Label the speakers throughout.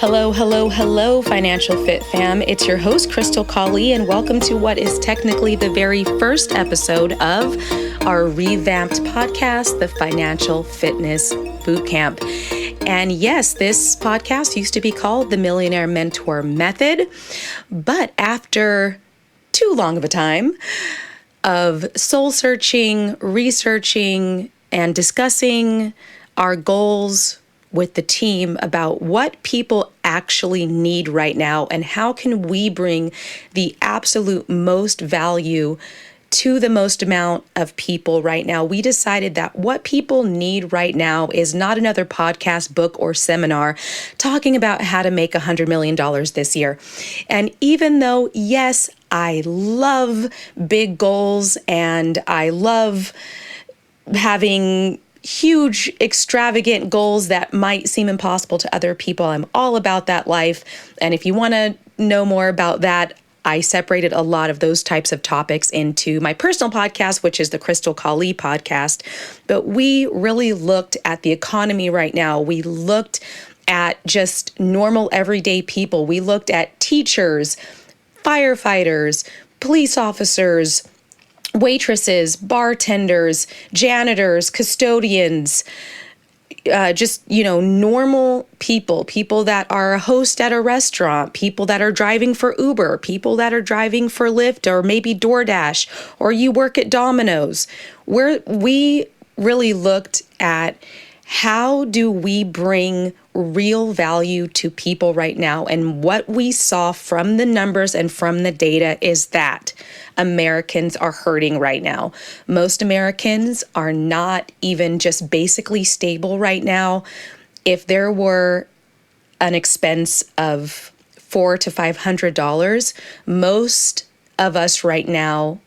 Speaker 1: Hello, hello, hello, Financial Fit fam. It's your host, Crystal Kali, and welcome to what is technically the very first episode of our revamped podcast, the Financial Fitness Bootcamp. And yes, this podcast used to be called the Millionaire Mentor Method, but after too long of a time of soul searching, researching, and discussing our goals with the team about what people actually need right now and how can we bring the absolute most value to the most amount of people right now, we decided that what people need right now is not another podcast, book, or seminar talking about how to make $100 million this year. And even though, yes, I love big goals and I love having huge, extravagant goals that might seem impossible to other people. I'm all about that life. And if you want to know more about that, I separated a lot of those types of topics into my personal podcast, which is the Crystal Kali podcast. But we really looked at the economy right now. We looked at just normal, everyday people. We looked at teachers, firefighters, police officers, waitresses, bartenders, janitors, custodians, normal people that are a host at a restaurant, people that are driving for Uber, people that are driving for Lyft or maybe DoorDash, or you work at Domino's. We really looked at how do we bring real value to people right now? And what we saw from the numbers and from the data is that Americans are hurting right now. Most Americans are not even just basically stable right now. If there were an expense of $400 to $500, most of us right now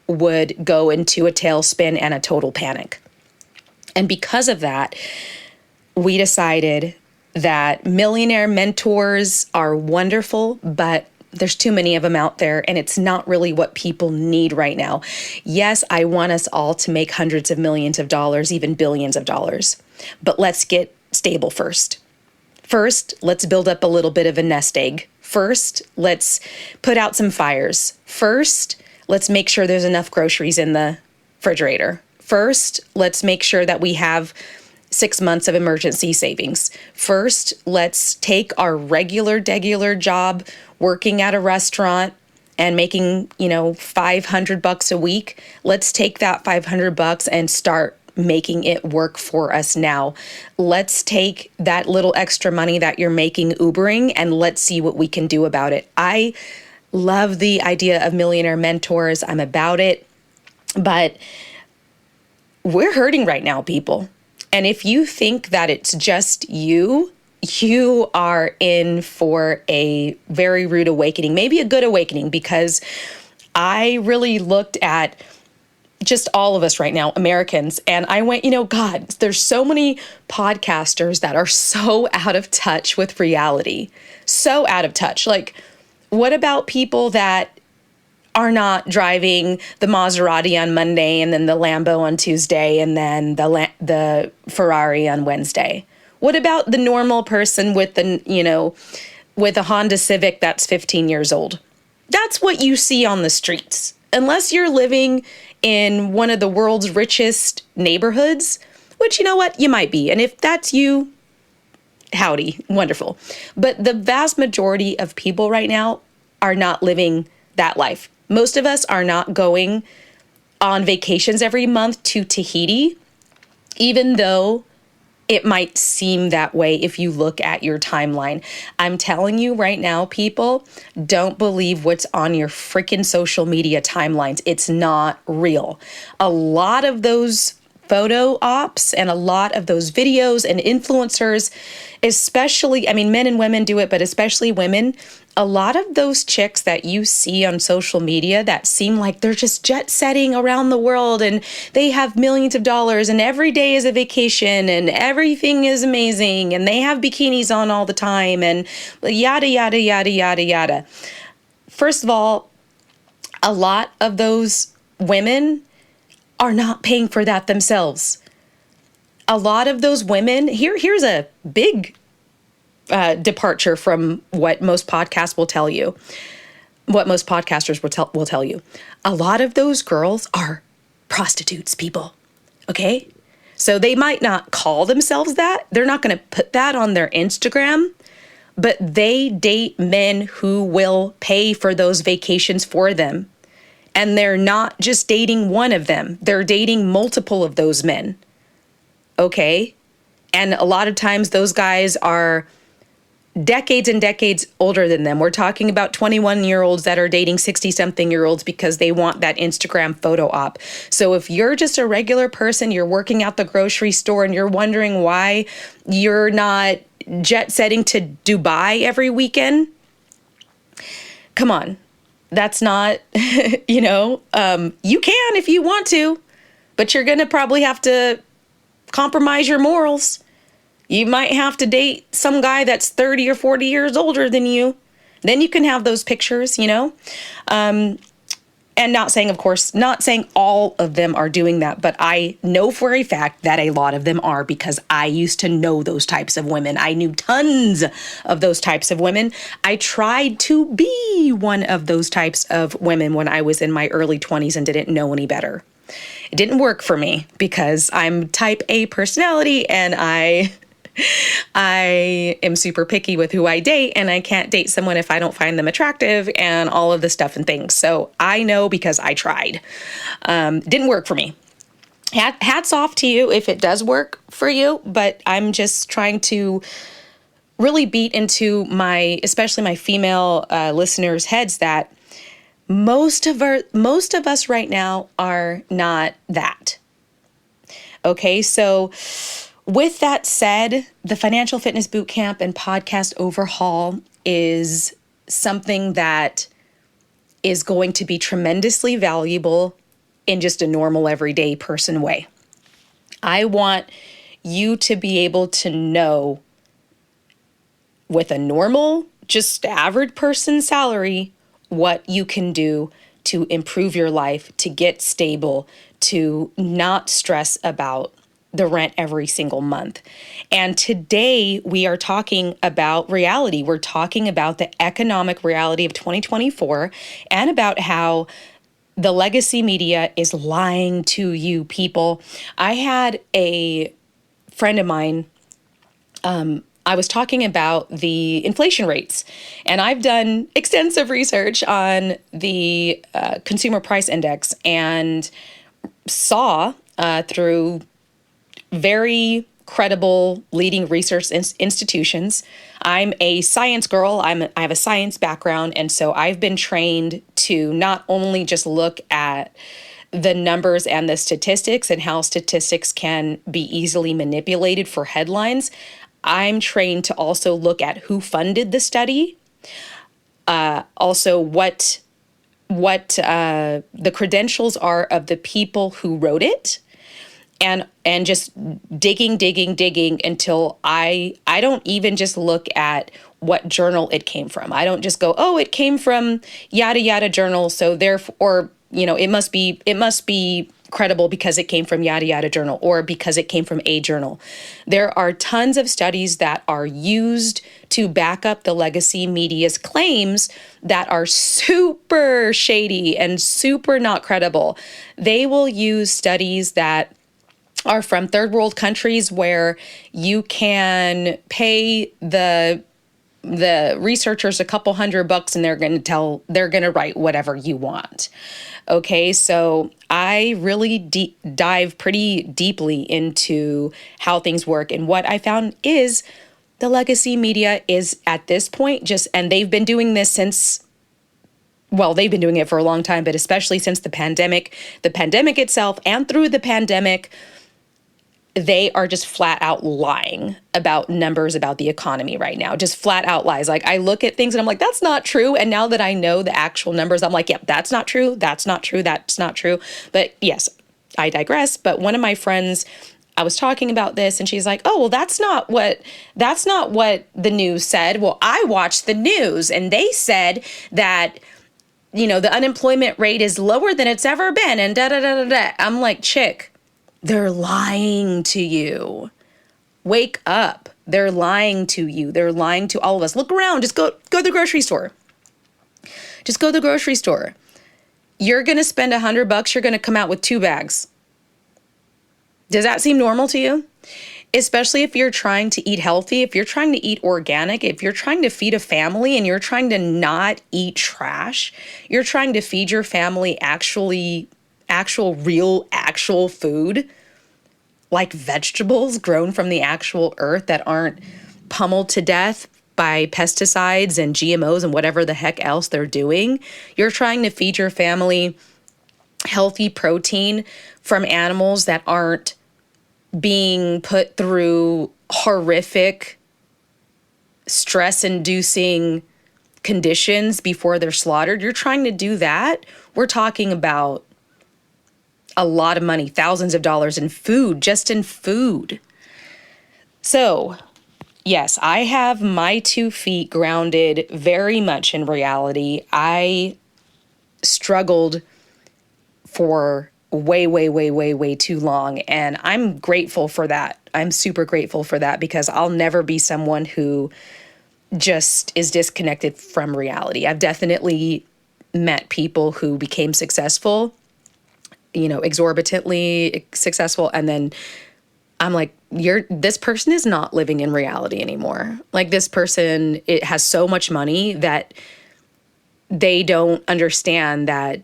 Speaker 1: would go into a tailspin and a total panic. And because of that, we decided that millionaire mentors are wonderful, but there's too many of them out there, and it's not really what people need right now. Yes, I want us all to make hundreds of millions of dollars, even billions of dollars, but let's get stable first. First, let's build up a little bit of a nest egg. First, let's put out some fires. First, let's make sure there's enough groceries in the refrigerator. First, let's make sure that we have 6 months of emergency savings. First, let's take our regular job working at a restaurant and making, $500 a week. Let's take that $500 and start making it work for us now. Let's take that little extra money that you're making Ubering and let's see what we can do about it. I love the idea of millionaire mentors. I'm about it, but we're hurting right now, people. And if you think that it's just you are in for a very rude awakening, maybe a good awakening, because I really looked at just all of us right now, Americans, and I went, God, there's so many podcasters that are so out of touch with reality, so out of touch. Like, what about people that are not driving the Maserati on Monday and then the Lambo on Tuesday and then the Ferrari on Wednesday? What about the normal person with with a Honda Civic that's 15 years old? That's what you see on the streets. Unless you're living in one of the world's richest neighborhoods, which you might be. And if that's you, howdy, wonderful. But the vast majority of people right now are not living that life. Most of us are not going on vacations every month to Tahiti, even though it might seem that way if you look at your timeline. I'm telling you right now, people, don't believe what's on your freaking social media timelines. It's not real. A lot of those photo ops and a lot of those videos and influencers, especially, men and women do it, but especially women, a lot of those chicks that you see on social media that seem like they're just jet setting around the world and they have millions of dollars and every day is a vacation and everything is amazing and they have bikinis on all the time and yada, yada, yada, yada, yada. First of all, a lot of those women are not paying for that themselves. A lot of those women, here's a big departure from what most podcasts will tell you, what most podcasters will tell you. A lot of those girls are prostitutes, people. Okay? So they might not call themselves that. They're not going to put that on their Instagram, but they date men who will pay for those vacations for them. And they're not just dating one of them. They're dating multiple of those men. Okay? And a lot of times those guys are decades and decades older than them. We're talking about 21-year-olds that are dating 60-something-year-olds because they want that Instagram photo op. So if you're just a regular person, you're working out the grocery store and you're wondering why you're not jet setting to Dubai every weekend, come on. That's not, you can if you want to, but you're going to probably have to compromise your morals. You might have to date some guy that's 30 or 40 years older than you. Then you can have those pictures, And not saying all of them are doing that, but I know for a fact that a lot of them are, because I used to know those types of women. I knew tons of those types of women. I tried to be one of those types of women when I was in my early 20s and didn't know any better. It didn't work for me because I'm type A personality and I am super picky with who I date, and I can't date someone if I don't find them attractive and all of the stuff and things. So I know because I tried. Didn't work for me. Hats off to you if it does work for you, but I'm just trying to really beat into especially my female listeners' heads that most of us right now are not that. Okay, so with that said, the Financial Fitness Bootcamp and podcast overhaul is something that is going to be tremendously valuable in just a normal, everyday person way. I want you to be able to know with a normal, just average person salary, what you can do to improve your life, to get stable, to not stress about the rent every single month. And today we are talking about reality. We're talking about the economic reality of 2024 and about how the legacy media is lying to you people. I had a friend of mine, I was talking about the inflation rates, and I've done extensive research on the consumer price index and saw through very credible leading research institutions. I'm a science girl. I have a science background. And so I've been trained to not only just look at the numbers and the statistics and how statistics can be easily manipulated for headlines. I'm trained to also look at who funded the study, also what the credentials are of the people who wrote it. And just digging until I don't even just look at what journal it came from. I don't just go, oh, it came from yada yada journal, so therefore, it must be credible because it came from yada yada journal or because it came from a journal. There are tons of studies that are used to back up the legacy media's claims that are super shady and super not credible. They will use studies that are from third world countries where you can pay the researchers a couple $100 and they're going to write whatever you want. Okay, so I really dive pretty deeply into how things work. And what I found is the legacy media is at this point and they've been doing this they've been doing it for a long time, but especially since the pandemic itself and through the pandemic, they are just flat out lying about numbers about the economy right now. Just flat out lies. Like I look at things and I'm like, that's not true. And now that I know the actual numbers, I'm like, yep, that's not true. That's not true. That's not true. But yes, I digress. But one of my friends, I was talking about this and she's like, oh, well, that's not what the news said. Well, I watched the news and they said that, the unemployment rate is lower than it's ever been and da da da da da. I'm like, chick, they're lying to you. Wake up. They're lying to you. They're lying to all of us. Look around. Just go to the grocery store. Just go to the grocery store. You're going to spend $100. You're going to come out with 2 bags. Does that seem normal to you? Especially if you're trying to eat healthy, if you're trying to eat organic, if you're trying to feed a family and you're trying to not eat trash, you're trying to feed your family actual food, like vegetables grown from the actual earth that aren't pummeled to death by pesticides and GMOs and whatever the heck else they're doing. You're trying to feed your family healthy protein from animals that aren't being put through horrific, stress-inducing conditions before they're slaughtered. You're trying to do that. We're talking about a lot of money, thousands of dollars in food, just in food. So, yes, I have my 2 feet grounded very much in reality. I struggled for way too long. And I'm grateful for that. I'm super grateful for that because I'll never be someone who just is disconnected from reality. I've definitely met people who became successful, exorbitantly successful. And then I'm like, this person is not living in reality anymore. Like this person, it has so much money that they don't understand that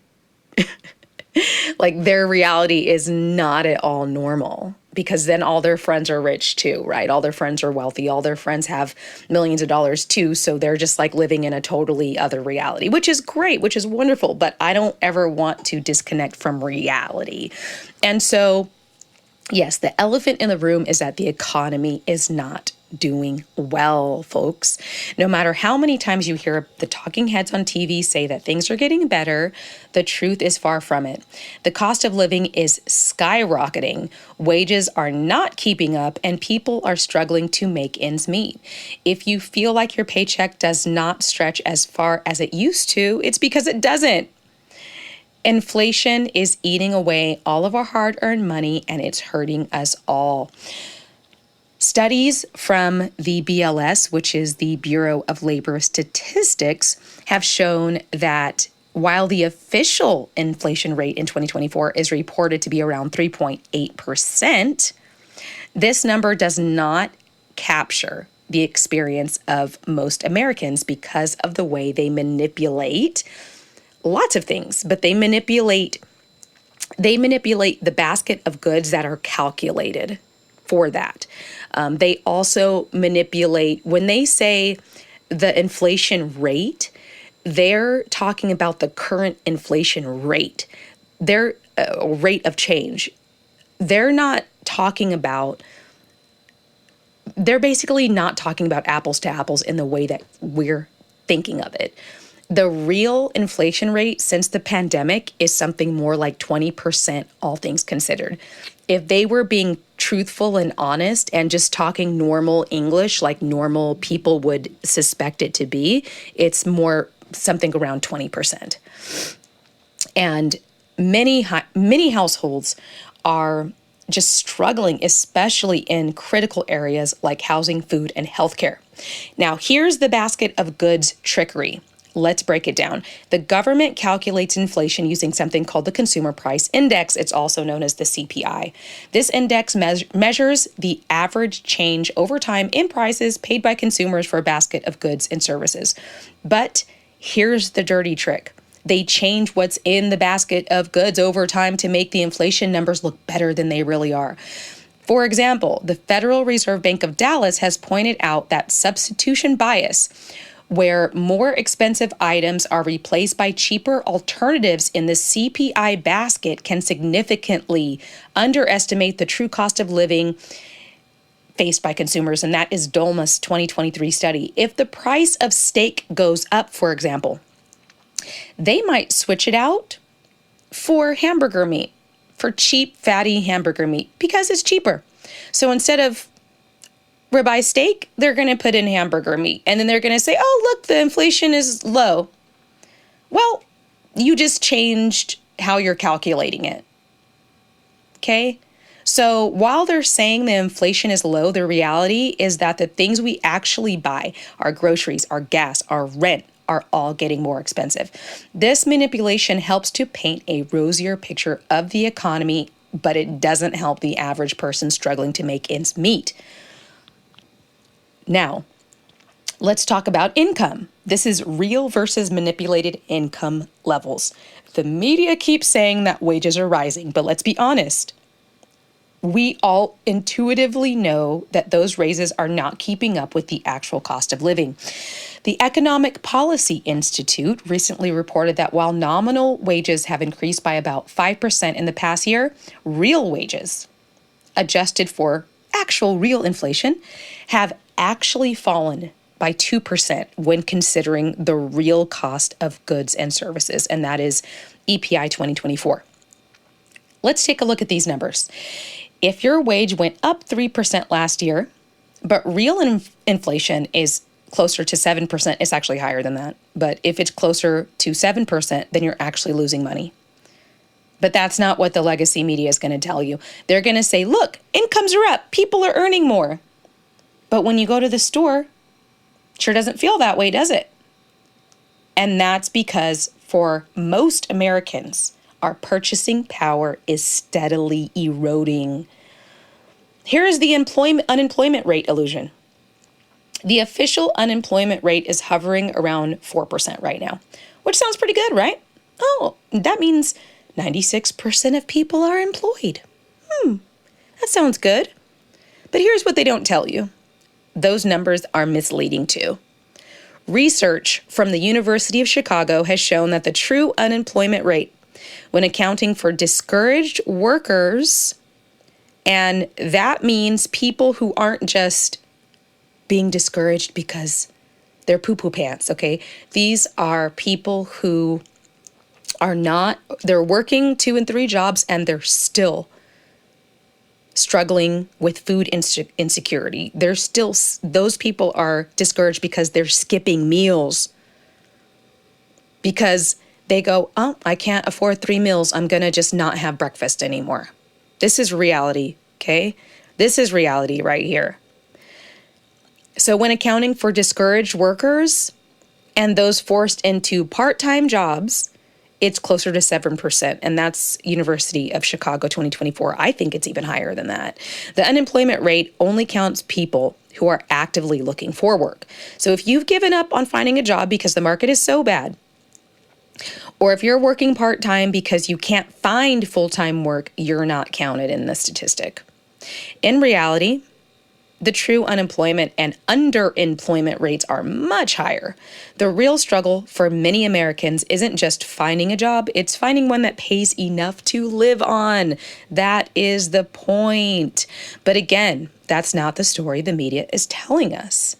Speaker 1: like their reality is not at all normal, because then all their friends are rich too, right? All their friends are wealthy. All their friends have millions of dollars too. So they're just like living in a totally other reality, which is great, which is wonderful. But I don't ever want to disconnect from reality. And so, yes, the elephant in the room is that the economy is not doing well, folks. No matter how many times you hear the talking heads on TV say that things are getting better, the truth is far from it. The cost of living is skyrocketing, wages are not keeping up, and people are struggling to make ends meet. If you feel like your paycheck does not stretch as far as it used to, it's because it doesn't. Inflation is eating away all of our hard-earned money, and it's hurting us all. Studies from the BLS, which is the Bureau of Labor Statistics, have shown that while the official inflation rate in 2024 is reported to be around 3.8%, this number does not capture the experience of most Americans because of the way they manipulate lots of things, but they manipulate the basket of goods that are calculated for that. They also manipulate, when they say the inflation rate, they're talking about the current inflation rate, their rate of change. They're basically not talking about apples to apples in the way that we're thinking of it. The real inflation rate since the pandemic is something more like 20%, all things considered. If they were being truthful and honest and just talking normal English like normal people would suspect it to be, it's more something around 20%. And many households are just struggling, especially in critical areas like housing, food, and healthcare. Now, here's the basket of goods trickery. Let's break it down. The government calculates inflation using something called the Consumer Price Index. It's also known as the CPI. This index measures the average change over time in prices paid by consumers for a basket of goods and services. But here's the dirty trick. They change what's in the basket of goods over time to make the inflation numbers look better than they really are. For example, the Federal Reserve Bank of Dallas has pointed out that substitution bias, where more expensive items are replaced by cheaper alternatives in the CPI basket, can significantly underestimate the true cost of living faced by consumers. And that is Dolmas' 2023 study. If the price of steak goes up, for example, they might switch it out for hamburger meat, for cheap, fatty hamburger meat, because it's cheaper. So instead of ribeye steak, they're going to put in hamburger meat. And then they're going to say, oh, look, the inflation is low. Well, you just changed how you're calculating it. Okay? So while they're saying the inflation is low, the reality is that the things we actually buy, our groceries, our gas, our rent, are all getting more expensive. This manipulation helps to paint a rosier picture of the economy, but it doesn't help the average person struggling to make ends meet. Now, let's talk about income. This is real versus manipulated income levels. The media keeps saying that wages are rising, but let's be honest. We all intuitively know that those raises are not keeping up with the actual cost of living. The Economic Policy Institute recently reported that while nominal wages have increased by about 5% in the past year, real wages, adjusted for actual real inflation, have actually fallen by 2% when considering the real cost of goods and services, and that is EPI 2024. Let's take a look at these numbers. If your wage went up 3% last year, but real inflation is closer to 7%, it's actually higher than that. But if it's closer to 7%, then you're actually losing money. But that's not what the legacy media is going to tell you. They're going to say, look, incomes are up, people are earning more. But when you go to the store, sure doesn't feel that way, does it? And that's because for most Americans, our purchasing power is steadily eroding. Here is the unemployment rate illusion. The official unemployment rate is hovering around 4% right now, which sounds pretty good, right? Oh, that means 96% of people are employed. That sounds good. But here's what they don't tell you. Those numbers are misleading too. Research from the University of Chicago has shown that the true unemployment rate, when accounting for discouraged workers, and that means people who aren't just being discouraged because they're poo-poo pants, okay? These are people who are not, they're working 2 and 3 jobs and they're still struggling with food insecurity. They're still, those people are discouraged because they're skipping meals. Because they go, oh, I can't afford 3 meals. I'm going to just not have breakfast anymore. This is reality, okay? This is reality right here. So when accounting for discouraged workers and those forced into part-time jobs, it's closer to 7%, and that's University of Chicago 2024. I think it's even higher than that. The unemployment rate only counts people who are actively looking for work. So if you've given up on finding a job because the market is so bad, or if you're working part-time because you can't find full-time work, you're not counted in the statistic. In reality, the true unemployment and underemployment rates are much higher. The real struggle for many Americans isn't just finding a job, it's finding one that pays enough to live on. That is the point. But again, that's not the story the media is telling us.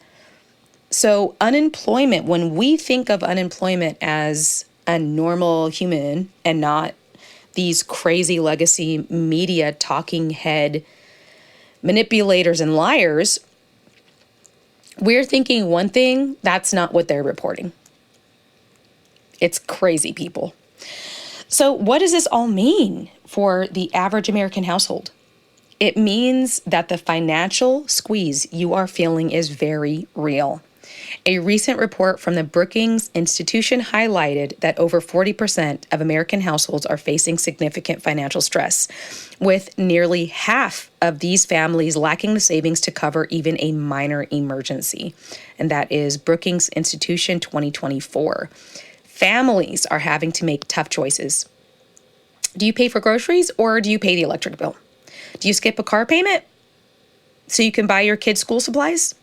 Speaker 1: So unemployment, when we think of unemployment as a normal human and not these crazy legacy media talking head manipulators and liars, we're thinking one thing, that's not what they're reporting. It's crazy, people. So what does this all mean for the average American household? It means that the financial squeeze you are feeling is very real. A recent report from the Brookings Institution highlighted that over 40% of American households are facing significant financial stress, with nearly half of these families lacking the savings to cover even a minor emergency. And that is Brookings Institution 2024. Families are having to make tough choices. Do you pay for groceries or do you pay the electric bill? Do you skip a car payment so you can buy your kids' school supplies?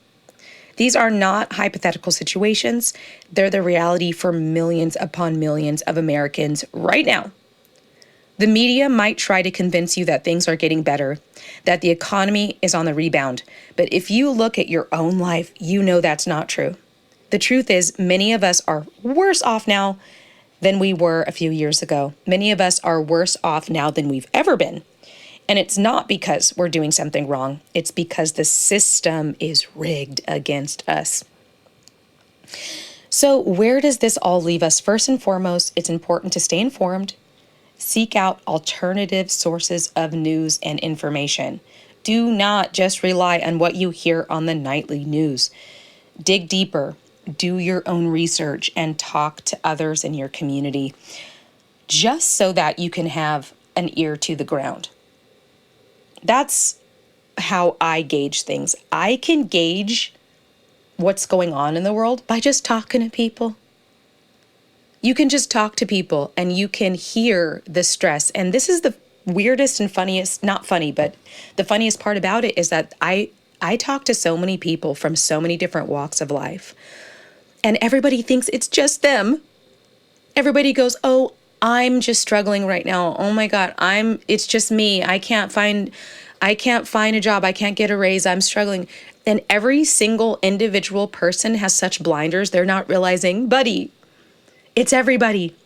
Speaker 1: These are not hypothetical situations. They're the reality for millions upon millions of Americans right now. The media might try to convince you that things are getting better, that the economy is on the rebound. But if you look at your own life, you know that's not true. The truth is, many of us are worse off now than we were a few years ago. Many of us are worse off now than we've ever been. And it's not because we're doing something wrong. It's because the system is rigged against us. So where does this all leave us? First and foremost, it's important to stay informed Seek out alternative sources of news and information. Do not just rely on what you hear on the nightly news. Dig deeper, do your own research, and talk to others in your community, just so that you can have an ear to the ground. That's how I gauge things. I can gauge what's going on in the world by just talking to people. You can just talk to people and you can hear the stress. And this is the weirdest and funniest, not funny, but the funniest part about it is that I talk to so many people from so many different walks of life, and everybody thinks it's just them. Everybody goes, "Oh, I'm just struggling right now. Oh my God, it's just me. I can't find a job. I can't get a raise. I'm struggling." And every single individual person has such blinders. They're not realizing, buddy, it's everybody.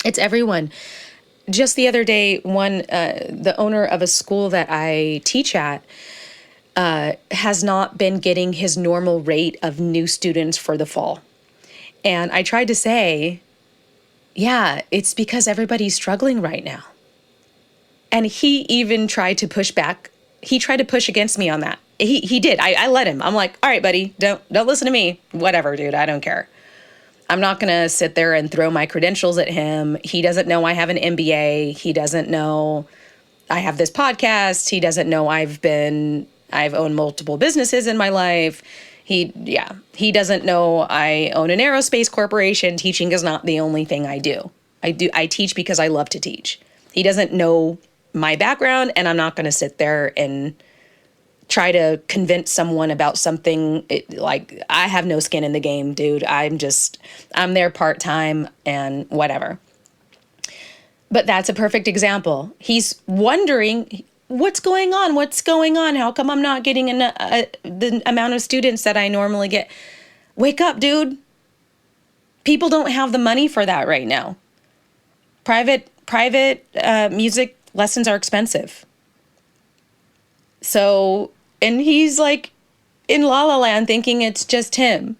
Speaker 1: It's everyone. Just the other day, the owner of a school that I teach at has not been getting his normal rate of new students for the fall. And I tried to say, yeah, it's because everybody's struggling right now. And he even tried to push back. He tried to push against me on that. He did. I let him. I'm like, all right, buddy, don't listen to me. Whatever, dude. I don't care. I'm not going to sit there and throw my credentials at him. He doesn't know I have an MBA. He doesn't know I have this podcast. He doesn't know I've owned multiple businesses in my life. He doesn't know I own an aerospace corporation. Teaching is not the only thing I do. I teach because I love to teach. He doesn't know my background, and I'm not going to sit there and try to convince someone about something. Like, I have no skin in the game, dude. I'm there part-time and whatever. But that's a perfect example. He's wondering, what's going on? What's going on? How come I'm not getting the amount of students that I normally get? Wake up, dude. People don't have the money for that right now. Private music lessons are expensive. So, and he's like in La La Land thinking it's just him.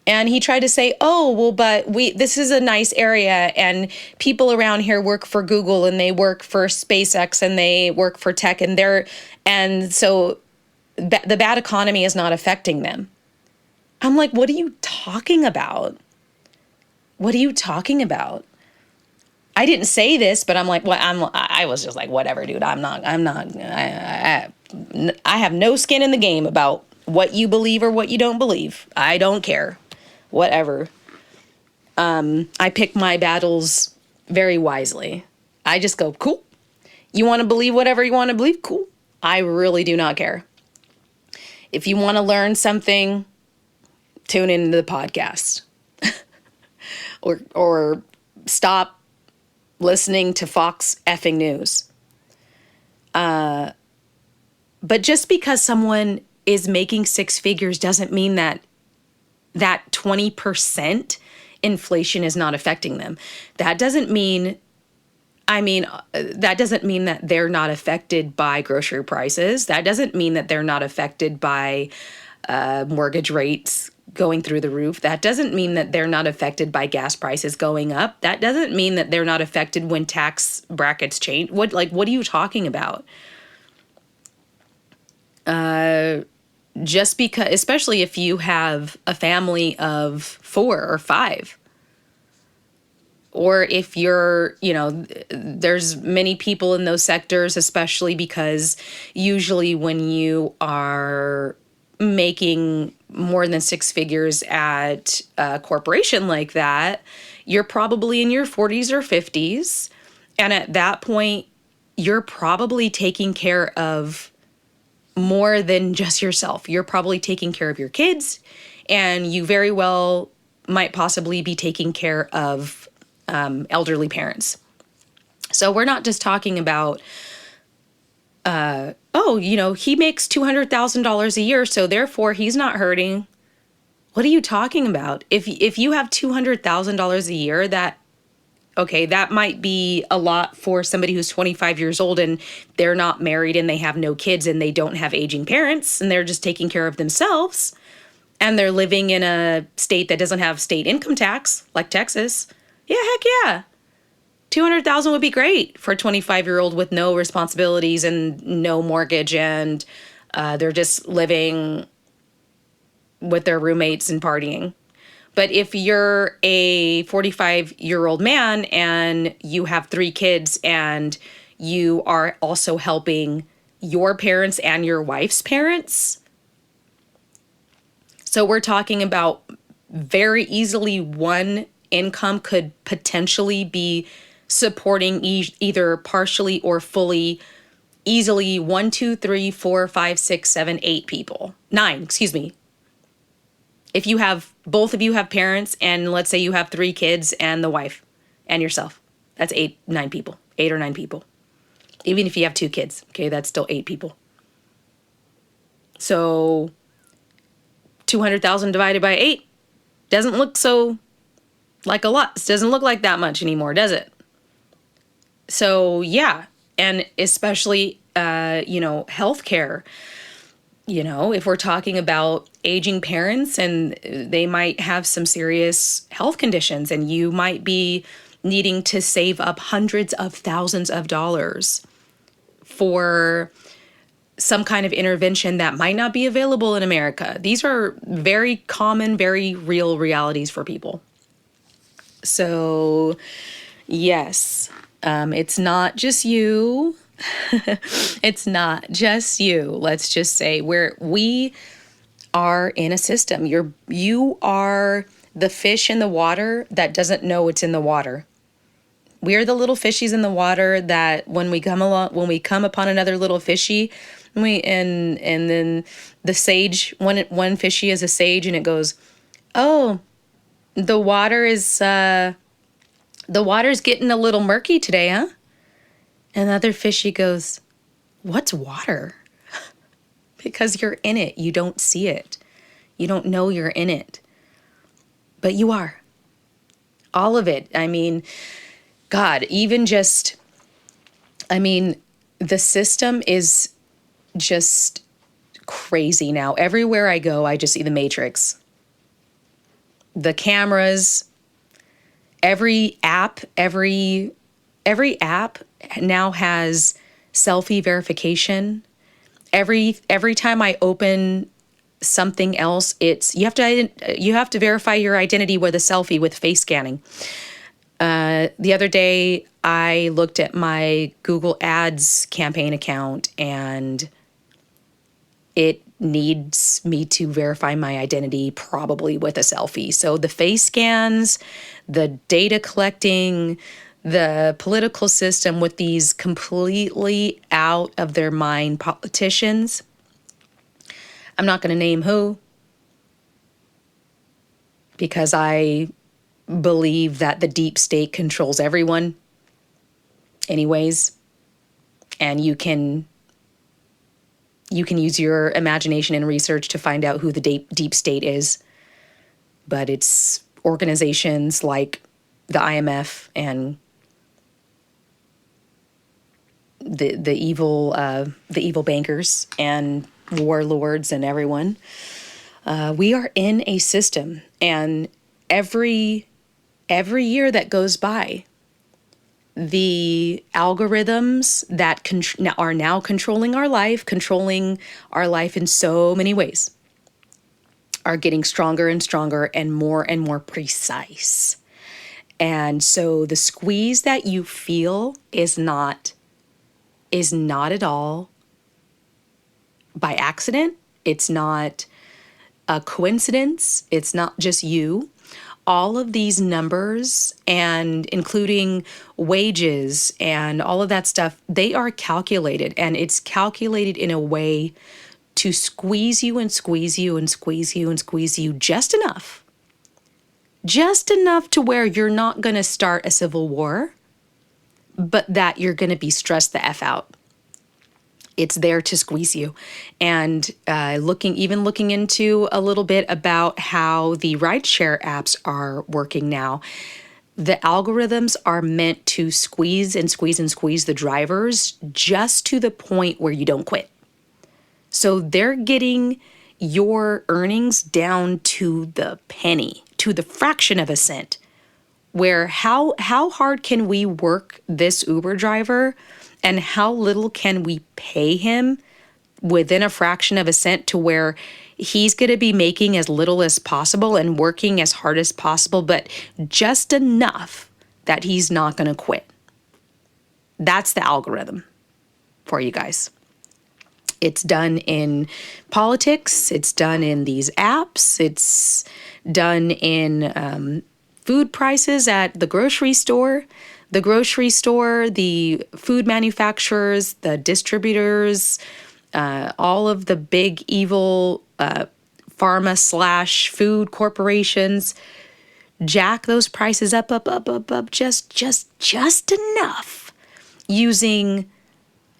Speaker 1: And he tried to say, "Oh, well, but this is a nice area, and people around here work for Google, and they work for SpaceX, and they work for tech, and so the bad economy is not affecting them." I'm like, what are you talking about? What are you talking about? I didn't say this, but I'm like, I was just like, whatever, dude. I have no skin in the game about what you believe or what you don't believe. I don't care. Whatever. I pick my battles very wisely. I just go, cool. You want to believe whatever you want to believe? Cool. I really do not care. If you want to learn something, tune into the podcast. or stop listening to Fox effing News. But just because someone is making six figures doesn't mean that 20% inflation is not affecting them. That doesn't mean that they're not affected by grocery prices. That doesn't mean that they're not affected by mortgage rates going through the roof. That doesn't mean that they're not affected by gas prices going up. That doesn't mean that they're not affected when tax brackets change. What are you talking about? Just because, especially if you have a family of 4 or 5, or if you're, there's many people in those sectors, especially because usually when you are making more than 6 figures at a corporation like that, you're probably in your 40s or 50s. And at that point, you're probably taking care of more than just yourself. You're probably taking care of your kids, and you very well might possibly be taking care of elderly parents. So we're not just talking about, he makes $200,000 a year, so therefore he's not hurting. What are you talking about? If you have $200,000 a year, that might be a lot for somebody who's 25 years old and they're not married and they have no kids and they don't have aging parents and they're just taking care of themselves and they're living in a state that doesn't have state income tax like Texas. Yeah, heck yeah. 200,000 would be great for a 25-year-old with no responsibilities and no mortgage, and they're just living with their roommates and partying. But if you're a 45-year-old man and you have 3 kids and you are also helping your parents and your wife's parents, so we're talking about very easily one income could potentially be supporting either partially or fully, easily 1, 2, 3, 4, 5, 6, 7, 8 people. 9, excuse me. If you have, both of you have parents, and let's say you have 3 kids and the wife and yourself, that's 9 people, 8 or 9 people. Even if you have 2 kids, okay, that's still 8 people. So 200,000 divided by 8 doesn't look so like a lot. It doesn't look like that much anymore, does it? So yeah, and especially, healthcare. If we're talking about aging parents and they might have some serious health conditions, and you might be needing to save up hundreds of thousands of dollars for some kind of intervention that might not be available in America. These are very common, very real realities for people. So yes, it's not just you. It's not just you. Let's just say we are in a system. You are the fish in the water that doesn't know it's in the water. We are the little fishies in the water that when we come upon another little fishy, and then the sage, one fishy is a sage, and it goes, "Oh, the water's getting a little murky today, huh?" And the other fishy goes, "What's water?" Because you're in it. You don't see it. You don't know you're in it. But you are. All of it. I mean, God, the system is just crazy now. Everywhere I go, I just see the Matrix. The cameras, every app now has selfie verification. Every time I open something else, you have to verify your identity with a selfie with face scanning. The other day, I looked at my Google Ads campaign account, and it needs me to verify my identity probably with a selfie. So the face scans, the data collecting, the political system with these completely out of their mind politicians. I'm not going to name who, because I believe that the deep state controls everyone anyways, and you can use your imagination and research to find out who the deep state is. But it's organizations like the IMF and the evil bankers and warlords and everyone. We are in a system, and every year that goes by, the algorithms that are now controlling our life in so many ways, are getting stronger and stronger and more precise. And so the squeeze that you feel is not at all by accident. It's not a coincidence. It's not just you. All of these numbers, and including wages and all of that stuff, they are calculated, and it's calculated in a way to squeeze you and squeeze you and squeeze you and squeeze you just enough to where you're not going to start a civil war, but that you're going to be stressed the F out. It's there to squeeze you. And looking into a little bit about how the rideshare apps are working now, the algorithms are meant to squeeze and squeeze and squeeze the drivers just to the point where you don't quit. So they're getting your earnings down to the penny, to the fraction of a cent, where how hard can we work this Uber driver and how little can we pay him within a fraction of a cent to where he's going to be making as little as possible and working as hard as possible, but just enough that he's not going to quit. That's the algorithm for you guys. It's done in politics. It's done in these apps. It's done in food prices at the grocery store. The grocery store, the food manufacturers, the distributors, all of the big evil pharma/food corporations jack those prices up, just enough, using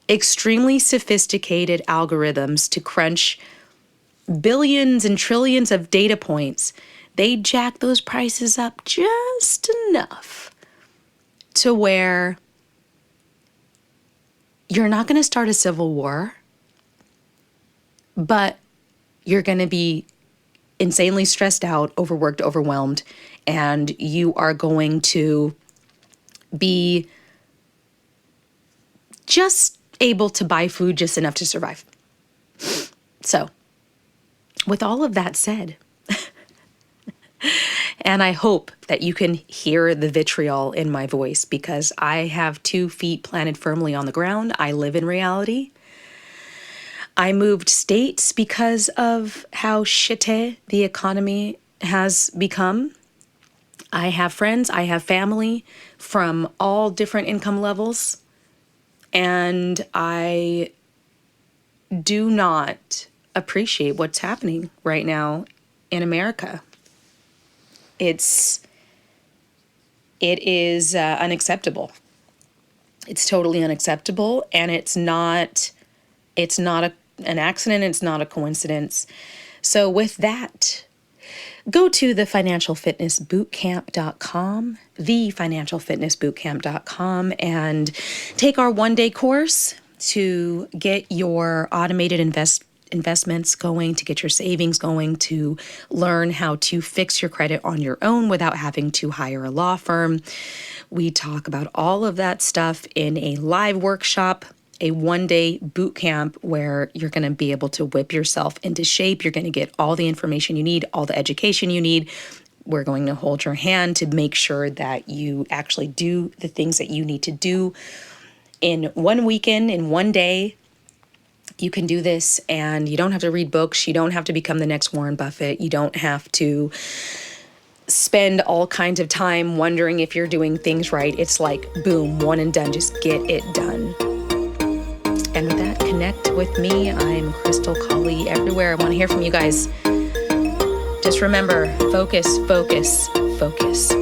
Speaker 1: extremely sophisticated algorithms to crunch billions and trillions of data points. They jack those prices up just enough to where you're not going to start a civil war, but you're going to be insanely stressed out, overworked, overwhelmed, and you are going to be just able to buy food just enough to survive. So, with all of that said, and I hope that you can hear the vitriol in my voice because I have 2 feet planted firmly on the ground. I live in reality. I moved states because of how shitty the economy has become. I have friends, I have family from all different income levels, and I do not appreciate what's happening right now in America. It is unacceptable. It's totally unacceptable, and it's not an accident. It's not a coincidence. So with that, go to the financialfitnessbootcamp.com, thefinancialfitnessbootcamp.com, and take our 1-day course to get your automated investments going, to get your savings going, to learn how to fix your credit on your own without having to hire a law firm. We talk about all of that stuff in a live workshop, a 1-day boot camp where you're going to be able to whip yourself into shape. You're going to get all the information you need, all the education you need. We're going to hold your hand to make sure that you actually do the things that you need to do in one weekend, in one day. You can do this, and you don't have to read books. You don't have to become the next Warren Buffett. You don't have to spend all kinds of time wondering if you're doing things right. It's like, boom, one and done. Just get it done. And with that, connect with me. I'm Crystal Colley everywhere. I want to hear from you guys. Just remember, focus, focus, focus.